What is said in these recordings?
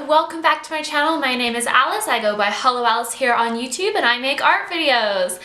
welcome back to my channel. My name is Alice. I go by Hello Alice here on YouTube and I make art videos.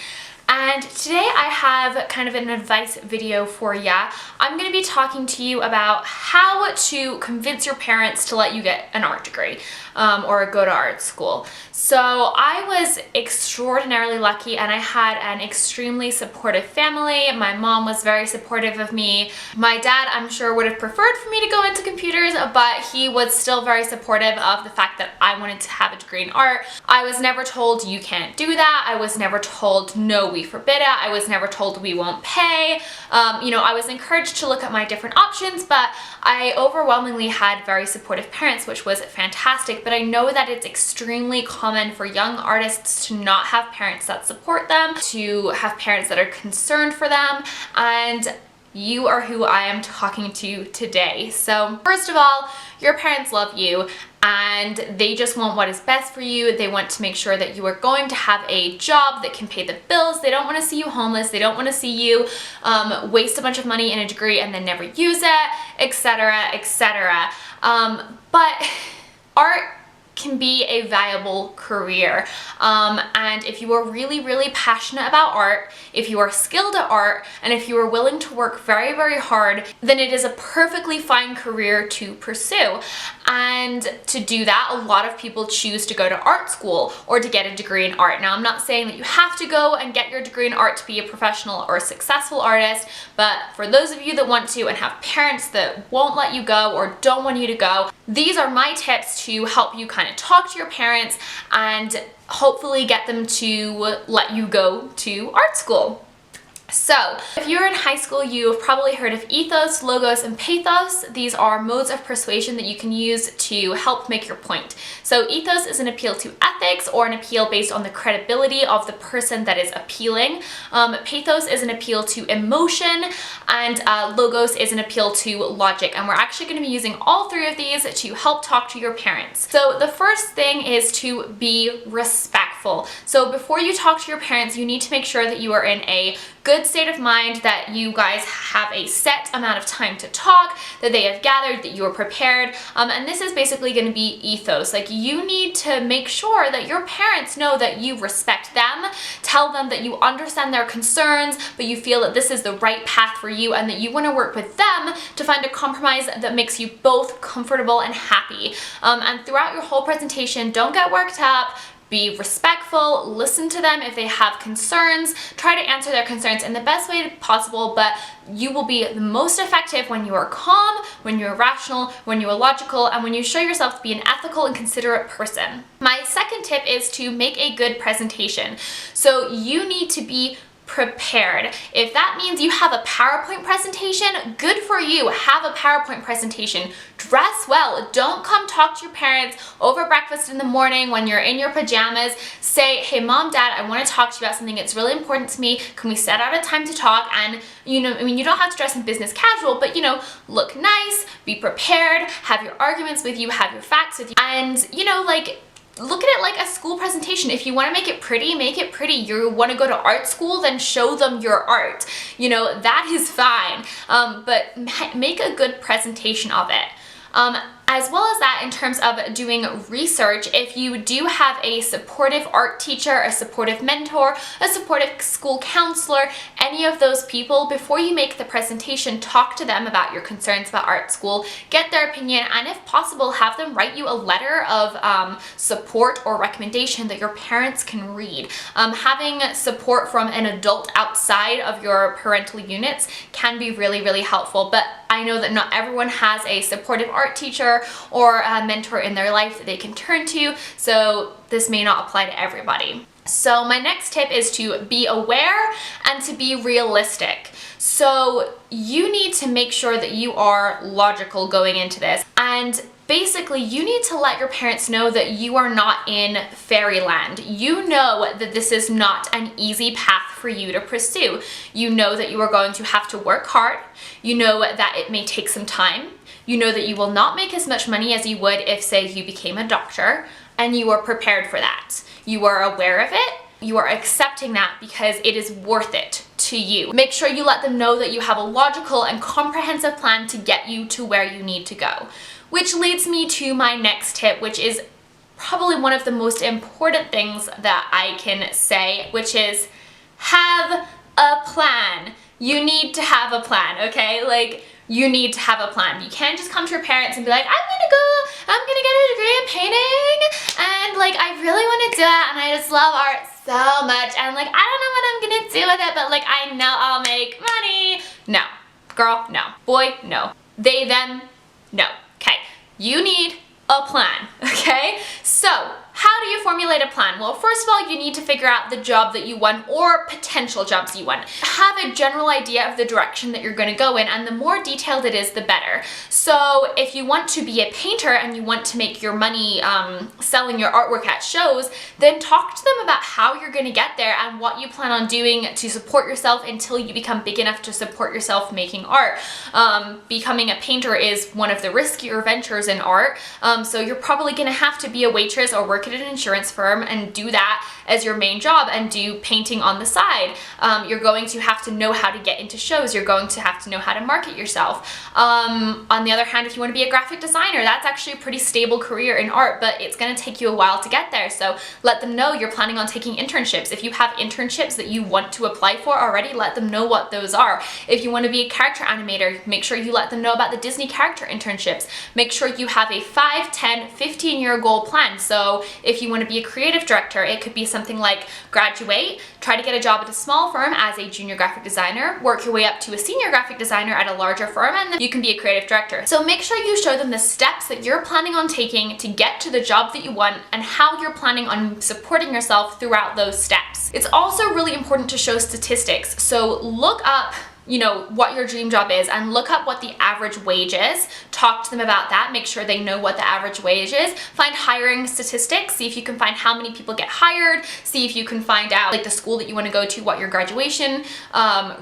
And today I have kind of an advice video for ya. I'm going to be talking to you about how to convince your parents to let you get an art degree or go to art school. So I was extraordinarily lucky and I had an extremely supportive family. My mom was very supportive of me. My dad, I'm sure, would have preferred for me to go into computers, but he was still very supportive of the fact that I wanted to have a degree in art. I was never told you can't do that. I was never told no, we forbid it. I was never told we won't pay. I was encouraged to look at my different options, but I overwhelmingly had very supportive parents, which was fantastic. But I know that it's extremely common for young artists to not have parents that support them, to have parents that are concerned for them, and you are who I am talking to today. So first of all, your parents love you and they just want what is best for you. They want to make sure that you are going to have a job that can pay the bills. They don't want to see you homeless. They don't want to see you waste a bunch of money in a degree and then never use it, etc., etc. But art can be a viable career, and if you are really passionate about art, if you are skilled at art, and if you are willing to work very hard, then it is a perfectly fine career to pursue. And to do that, a lot of people choose to go to art school or to get a degree in art. Now, I'm not saying that you have to go and get your degree in art to be a professional or a successful artist, but for those of you that want to and have parents that won't let you go or don't want you to go, these are my tips to help you kind of talk to your parents and hopefully get them to let you go to art school. So, if you're in high school, you've probably heard of ethos, logos, and pathos. These are modes of persuasion that you can use to help make your point. So ethos is an appeal to ethics or an appeal based on the credibility of the person that is appealing. Pathos is an appeal to emotion, and logos is an appeal to logic. And we're actually going to be using all three of these to help talk to your parents. So the first thing is to be respectful. So before you talk to your parents, you need to make sure that you are in a good state of mind, that you guys have a set amount of time to talk, that they have gathered, that you are prepared, and this is basically going to be ethos. Like, you need to make sure that your parents know that you respect them, tell them that you understand their concerns, but you feel that this is the right path for you and that you want to work with them to find a compromise that makes you both comfortable and happy. And throughout your whole presentation, don't get worked up. Be respectful, listen to them if they have concerns, try to answer their concerns in the best way possible, but you will be the most effective when you are calm, when you're rational, when you are logical, and when you show yourself to be an ethical and considerate person. My second tip is to make a good presentation. So you need to be prepared. If that means you have a PowerPoint presentation, good for you. Have a PowerPoint presentation. Dress well. Don't come talk to your parents over breakfast in the morning when you're in your pajamas. Say, hey mom, dad, I want to talk to you about something. It's really important to me. Can we set out a time to talk? And you don't have to dress in business casual, but look nice, be prepared, have your arguments with you, have your facts with you, and look at it like a school presentation. If you want to make it pretty, make it pretty. You want to go to art school, then show them your art. That is fine. But make a good presentation of it. As well as that, in terms of doing research, if you do have a supportive art teacher, a supportive mentor, a supportive school counselor, any of those people, before you make the presentation, talk to them about your concerns about art school, get their opinion, and if possible, have them write you a letter of support or recommendation that your parents can read. Having support from an adult outside of your parental units can be really helpful, but I know that not everyone has a supportive art teacher or a mentor in their life that they can turn to, so this may not apply to everybody. So my next tip is to be aware and to be realistic. So you need to make sure that you are logical going into this, and basically you need to let your parents know that you are not in fairyland. You know that this is not an easy path for you to pursue. You know that you are going to have to work hard. You know that it may take some time. You know that you will not make as much money as you would if, say, you became a doctor, and you are prepared for that. You are aware of it. You are accepting that because it is worth it to you. Make sure you let them know that you have a logical and comprehensive plan to get you to where you need to go. Which leads me to my next tip, which is probably one of the most important things that I can say, which is have a plan. You need to have a plan, okay? Like, you need to have a plan. You can't just come to your parents and be like, I'm gonna get a degree in painting, and like, I really want to do it, and I just love art so much, and like, I don't know what I'm gonna do with it, but like, I know I'll make money. No. Girl, no. Boy, no. They, them, no. Okay. You need a plan, okay? So, how do you formulate a plan? Well, first of all, you need to figure out the job that you want or potential jobs you want. Have a general idea of the direction that you're going to go in, and the more detailed it is, the better. So if you want to be a painter and you want to make your money selling your artwork at shows, then talk to them about how you're going to get there and what you plan on doing to support yourself until you become big enough to support yourself making art. Becoming a painter is one of the riskier ventures in art, so you're probably going to have to be a waitress or work at an insurance firm and do that as your main job and do painting on the side. You're going to have to know how to get into shows. You're going to have to know how to market yourself. On the other hand, if you want to be a graphic designer, that's actually a pretty stable career in art, but it's going to take you a while to get there. So let them know you're planning on taking internships. If you have internships that you want to apply for already, let them know what those are. If you want to be a character animator, make sure you let them know about the Disney character internships. Make sure you have a 5, 10, 15-year goal plan. So if you want to be a creative director, it could be something like graduate, try to get a job at a small firm as a junior graphic designer, work your way up to a senior graphic designer at a larger firm, and then you can be a creative director. So make sure you show them the steps that you're planning on taking to get to the job that you want and how you're planning on supporting yourself throughout those steps. It's also really important to show statistics. So look up what your dream job is and look up what the average wage is. Talk to them about that. Make sure they know what the average wage is. Find hiring statistics. See if you can find how many people get hired. See if you can find out like the school that you want to go to, what your graduation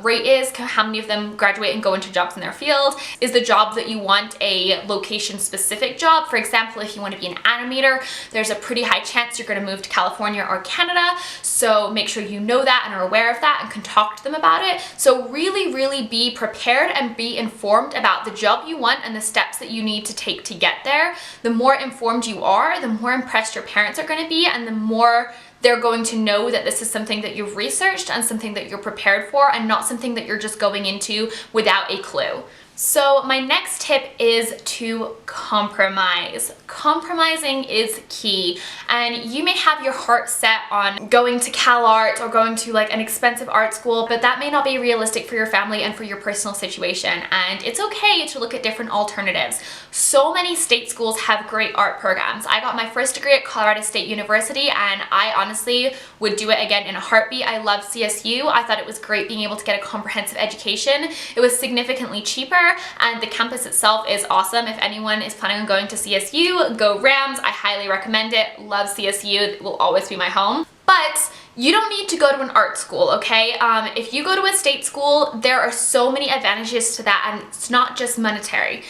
rate is, how many of them graduate and go into jobs in their field. Is the job that you want a location specific job? For example, if you want to be an animator, there's a pretty high chance you're going to move to California or Canada. So make sure you know that and are aware of that and can talk to them about it. So really be prepared and be informed about the job you want and the steps that you need to take to get there. The more informed you are, the more impressed your parents are going to be, and the more they're going to know that this is something that you've researched and something that you're prepared for and not something that you're just going into without a clue. So my next tip is to compromise. Compromising is key, and you may have your heart set on going to CalArts or going to like an expensive art school, but that may not be realistic for your family and for your personal situation, and it's okay to look at different alternatives. So many state schools have great art programs. I got my first degree at Colorado State University, and I honestly would do it again in a heartbeat. I love CSU. I thought it was great being able to get a comprehensive education. It was significantly cheaper, and the campus itself is awesome. If anyone is planning on going to CSU, go Rams. I highly recommend it. Love CSU. It will always be my home. But you don't need to go to an art school, okay? If you go to a state school, there are so many advantages to that, and it's not just monetary.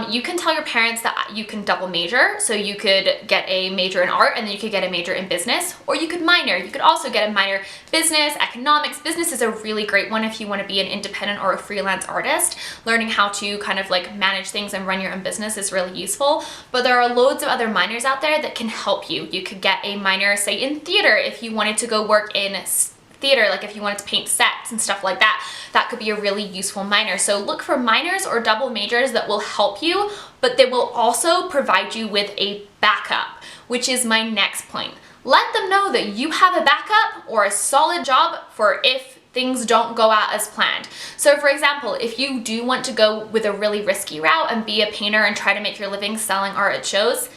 You can tell your parents that you can double major, so you could get a major in art and then you could get a major in business, or you could minor. You could also get a minor business, economics. Business is a really great one if you want to be an independent or a freelance artist. Learning how to kind of like manage things and run your own business is really useful, but there are loads of other minors out there that can help you. You could get a minor, say, in theater if you wanted to go work in theater, like if you wanted to paint sets and stuff like that. That could be a really useful minor. So look for minors or double majors that will help you, but they will also provide you with a backup, which is my next point. Let them know that you have a backup or a solid job for if things don't go out as planned. So for example, if you do want to go with a really risky route and be a painter and try to make your living selling art at shows,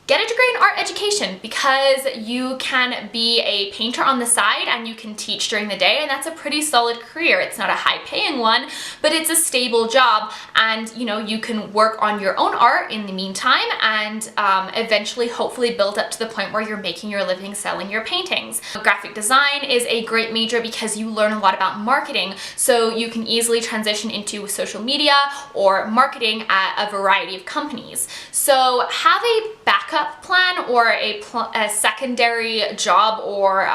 get a degree in art education, because you can be a painter on the side and you can teach during the day, and that's a pretty solid career. It's not a high-paying one, but it's a stable job, and you can work on your own art in the meantime and eventually hopefully build up to the point where you're making your living selling your paintings. Graphic design is a great major because you learn a lot about marketing, so you can easily transition into social media or marketing at a variety of companies. So have a backup plan or a secondary job or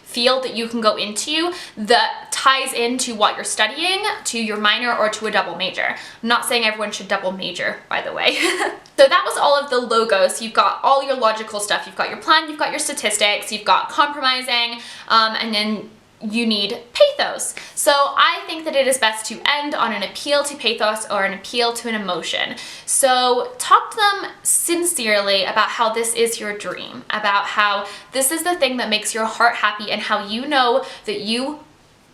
field that you can go into. The ties into what you're studying, to your minor, or to a double major. I'm not saying everyone should double major, by the way. So that was all of the logos. You've got all your logical stuff. You've got your plan, you've got your statistics, you've got compromising, and then you need pathos. So I think that it is best to end on an appeal to pathos or an appeal to an emotion. So talk to them sincerely about how this is your dream, about how this is the thing that makes your heart happy and how you know that you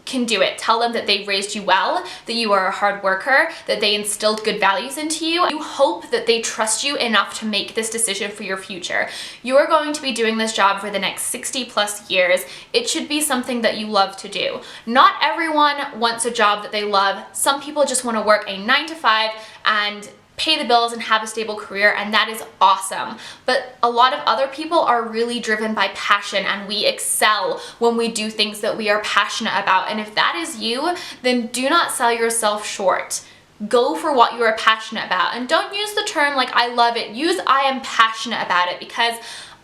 can do it. Tell them that they raised you well, that you are a hard worker, that they instilled good values into you. You hope that they trust you enough to make this decision for your future. You are going to be doing this job for the next 60 plus years. It should be something that you love to do. Not everyone wants a job that they love. Some people just want to work a 9 to 5 and pay the bills and have a stable career, and that is awesome. But a lot of other people are really driven by passion, and we excel when we do things that we are passionate about. And if that is you, then do not sell yourself short. Go for what you are passionate about, and don't use the term like I love it. Use I am passionate about it, because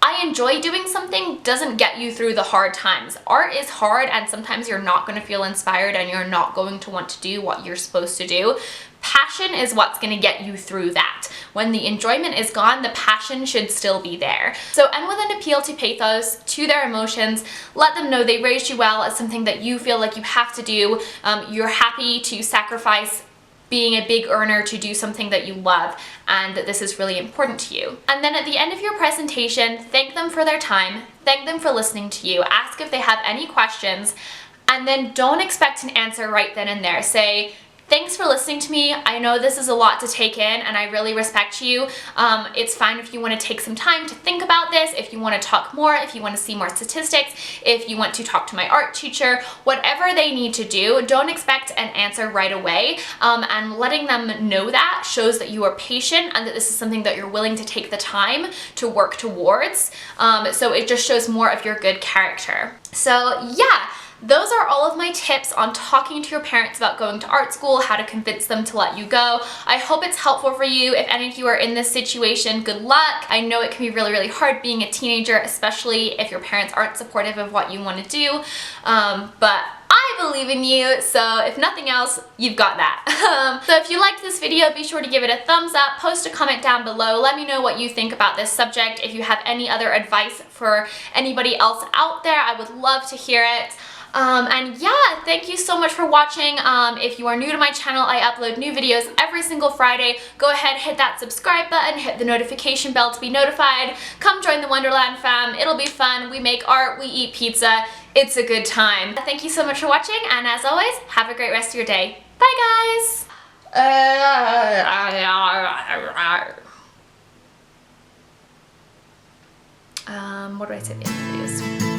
I enjoy doing something doesn't get you through the hard times. Art is hard, and sometimes you're not going to feel inspired and you're not going to want to do what you're supposed to do. Passion is what's going to get you through that. When the enjoyment is gone, the passion should still be there. So end with an appeal to pathos, to their emotions. Let them know they raised you well as something that you feel like you have to do. You're happy to sacrifice being a big earner to do something that you love, and that this is really important to you. And then at the end of your presentation, thank them for their time, thank them for listening to you, ask if they have any questions, and then don't expect an answer right then and there. Say, thanks for listening to me. I know this is a lot to take in, and I really respect you. It's fine if you want to take some time to think about this, if you want to talk more, if you want to see more statistics, if you want to talk to my art teacher, whatever they need to do. Don't expect an answer right away, and letting them know that shows that you are patient and that this is something that you're willing to take the time to work towards. So it just shows more of your good character. So yeah. Those are all of my tips on talking to your parents about going to art school, how to convince them to let you go. I hope it's helpful for you. If any of you are in this situation, good luck. I know it can be really, really hard being a teenager, especially if your parents aren't supportive of what you want to do. But I believe in you, so if nothing else, you've got that. So if you liked this video, be sure to give it a thumbs up, post a comment down below, let me know what you think about this subject. If you have any other advice for anybody else out there, I would love to hear it. And yeah, thank you so much for watching. If you are new to my channel, I upload new videos every single Friday. Go ahead, hit that subscribe button, hit the notification bell to be notified. Come join the Wonderland fam. It'll be fun. We make art, we eat pizza. It's a good time. Thank you so much for watching, and as always, have a great rest of your day. Bye guys! What do I say in the videos?